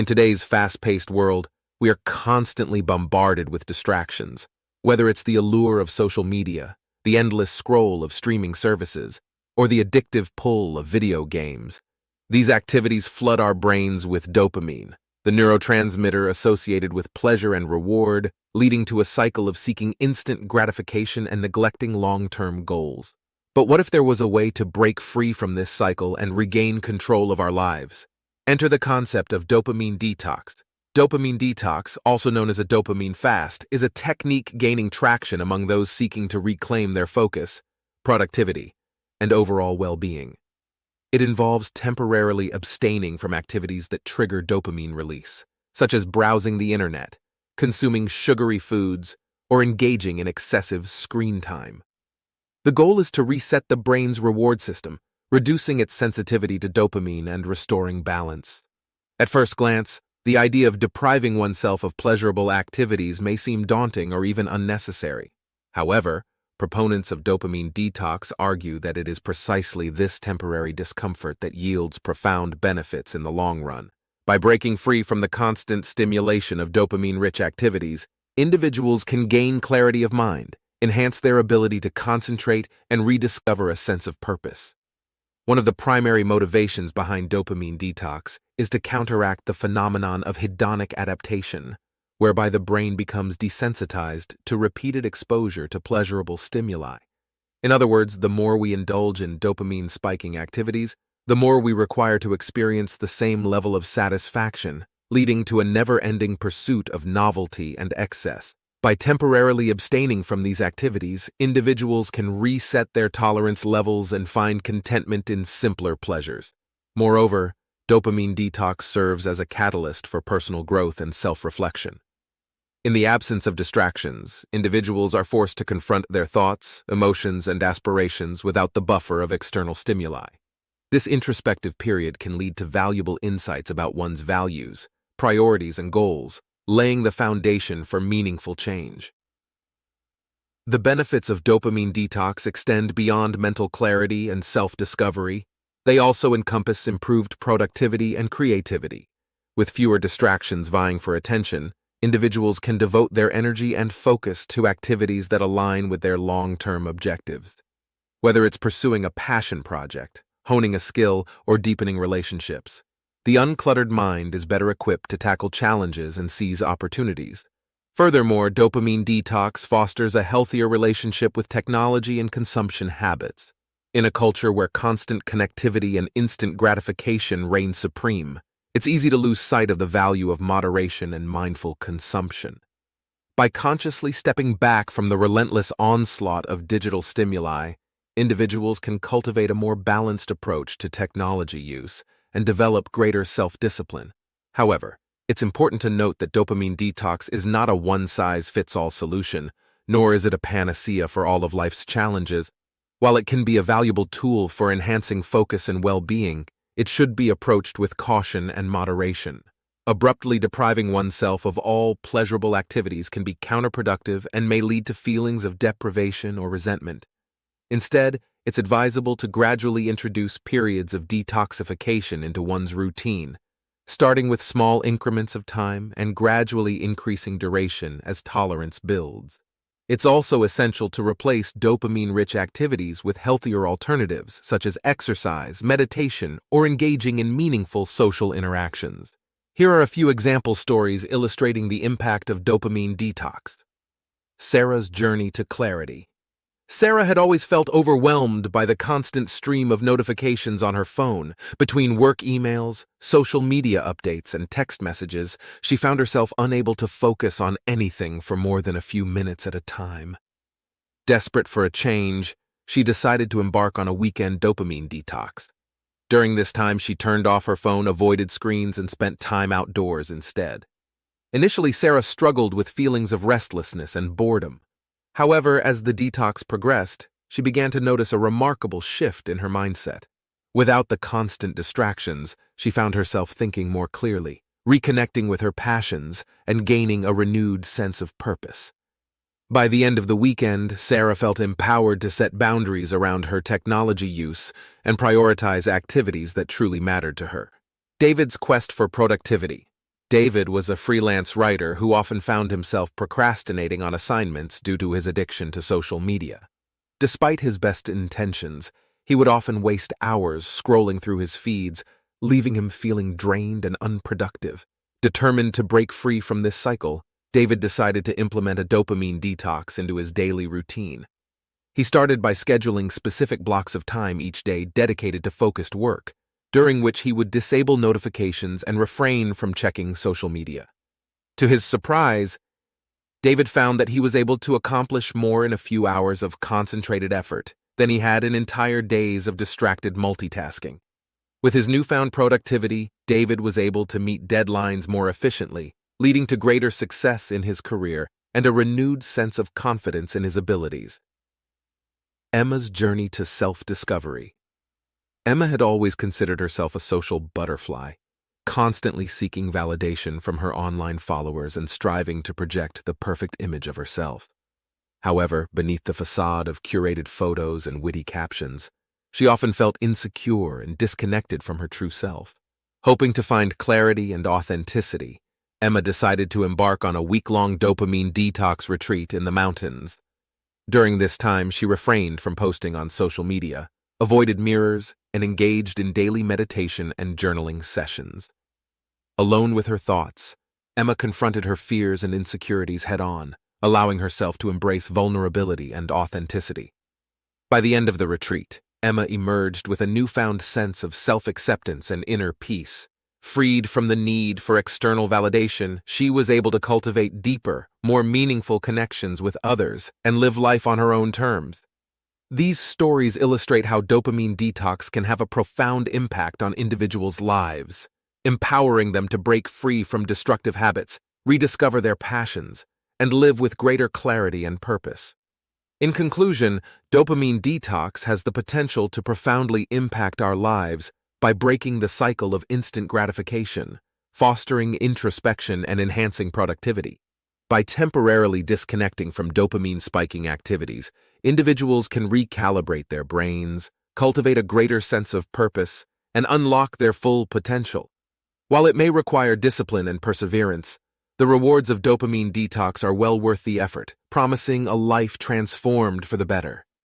In today's fast-paced world, we are constantly bombarded with distractions, whether it's the allure of social media, the endless scroll of streaming services, or the addictive pull of video games. These activities flood our brains with dopamine, the neurotransmitter associated with pleasure and reward, leading to a cycle of seeking instant gratification and neglecting long-term goals. But what if there was a way to break free from this cycle and regain control of our lives? Enter the concept of dopamine detox. Dopamine detox, also known as a dopamine fast, is a technique gaining traction among those seeking to reclaim their focus, productivity, and overall well-being. It involves temporarily abstaining from activities that trigger dopamine release, such as browsing the internet, consuming sugary foods, or engaging in excessive screen time. The goal is to reset the brain's reward system, reducing its sensitivity to dopamine and restoring balance. At first glance, the idea of depriving oneself of pleasurable activities may seem daunting or even unnecessary. However, proponents of dopamine detox argue that it is precisely this temporary discomfort that yields profound benefits in the long run. By breaking free from the constant stimulation of dopamine-rich activities, individuals can gain clarity of mind, enhance their ability to concentrate, and rediscover a sense of purpose. One of the primary motivations behind dopamine detox is to counteract the phenomenon of hedonic adaptation, whereby the brain becomes desensitized to repeated exposure to pleasurable stimuli. In other words, the more we indulge in dopamine-spiking activities, the more we require to experience the same level of satisfaction, leading to a never-ending pursuit of novelty and excess. By temporarily abstaining from these activities, individuals can reset their tolerance levels and find contentment in simpler pleasures. Moreover, dopamine detox serves as a catalyst for personal growth and self-reflection. In the absence of distractions, individuals are forced to confront their thoughts, emotions, and aspirations without the buffer of external stimuli. This introspective period can lead to valuable insights about one's values, priorities, and goals, laying the foundation for meaningful change. The benefits of dopamine detox extend beyond mental clarity and self-discovery. They also encompass improved productivity and creativity. With fewer distractions vying for attention, individuals can devote their energy and focus to activities that align with their long-term objectives. Whether it's pursuing a passion project, honing a skill, or deepening relationships, the uncluttered mind is better equipped to tackle challenges and seize opportunities. Furthermore, dopamine detox fosters a healthier relationship with technology and consumption habits. In a culture where constant connectivity and instant gratification reign supreme, it's easy to lose sight of the value of moderation and mindful consumption. By consciously stepping back from the relentless onslaught of digital stimuli, individuals can cultivate a more balanced approach to technology use and develop greater self-discipline. However, it's important to note that dopamine detox is not a one-size-fits-all solution, nor is it a panacea for all of life's challenges. While it can be a valuable tool for enhancing focus and well-being, it should be approached with caution and moderation. Abruptly depriving oneself of all pleasurable activities can be counterproductive and may lead to feelings of deprivation or resentment. Instead, it's advisable to gradually introduce periods of detoxification into one's routine, starting with small increments of time and gradually increasing duration as tolerance builds. It's also essential to replace dopamine-rich activities with healthier alternatives such as exercise, meditation, or engaging in meaningful social interactions. Here are a few example stories illustrating the impact of dopamine detox. Sarah's journey to clarity. Sarah had always felt overwhelmed by the constant stream of notifications on her phone. Between work emails, social media updates, and text messages, she found herself unable to focus on anything for more than a few minutes at a time. Desperate for a change, she decided to embark on a weekend dopamine detox. During this time, she turned off her phone, avoided screens, and spent time outdoors instead. Initially, Sarah struggled with feelings of restlessness and boredom. However, as the detox progressed, she began to notice a remarkable shift in her mindset. Without the constant distractions, she found herself thinking more clearly, reconnecting with her passions, and gaining a renewed sense of purpose. By the end of the weekend, Sarah felt empowered to set boundaries around her technology use and prioritize activities that truly mattered to her. David's quest for productivity. David was a freelance writer who often found himself procrastinating on assignments due to his addiction to social media. Despite his best intentions, he would often waste hours scrolling through his feeds, leaving him feeling drained and unproductive. Determined to break free from this cycle, David decided to implement a dopamine detox into his daily routine. He started by scheduling specific blocks of time each day dedicated to focused work, during which he would disable notifications and refrain from checking social media. To his surprise, David found that he was able to accomplish more in a few hours of concentrated effort than he had in entire days of distracted multitasking. With his newfound productivity, David was able to meet deadlines more efficiently, leading to greater success in his career and a renewed sense of confidence in his abilities. Emma's journey to self-discovery. Emma had always considered herself a social butterfly, constantly seeking validation from her online followers and striving to project the perfect image of herself. However, beneath the facade of curated photos and witty captions, she often felt insecure and disconnected from her true self. Hoping to find clarity and authenticity, Emma decided to embark on a week-long dopamine detox retreat in the mountains. During this time, she refrained from posting on social media, avoided mirrors, and engaged in daily meditation and journaling sessions. Alone with her thoughts, Emma confronted her fears and insecurities head-on, allowing herself to embrace vulnerability and authenticity. By the end of the retreat, Emma emerged with a newfound sense of self-acceptance and inner peace. Freed from the need for external validation, she was able to cultivate deeper, more meaningful connections with others and live life on her own terms. These stories illustrate how dopamine detox can have a profound impact on individuals' lives, empowering them to break free from destructive habits, rediscover their passions, and live with greater clarity and purpose. In conclusion, dopamine detox has the potential to profoundly impact our lives by breaking the cycle of instant gratification, fostering introspection, and enhancing productivity. By temporarily disconnecting from dopamine-spiking activities, individuals can recalibrate their brains, cultivate a greater sense of purpose, and unlock their full potential. While it may require discipline and perseverance, the rewards of dopamine detox are well worth the effort, promising a life transformed for the better.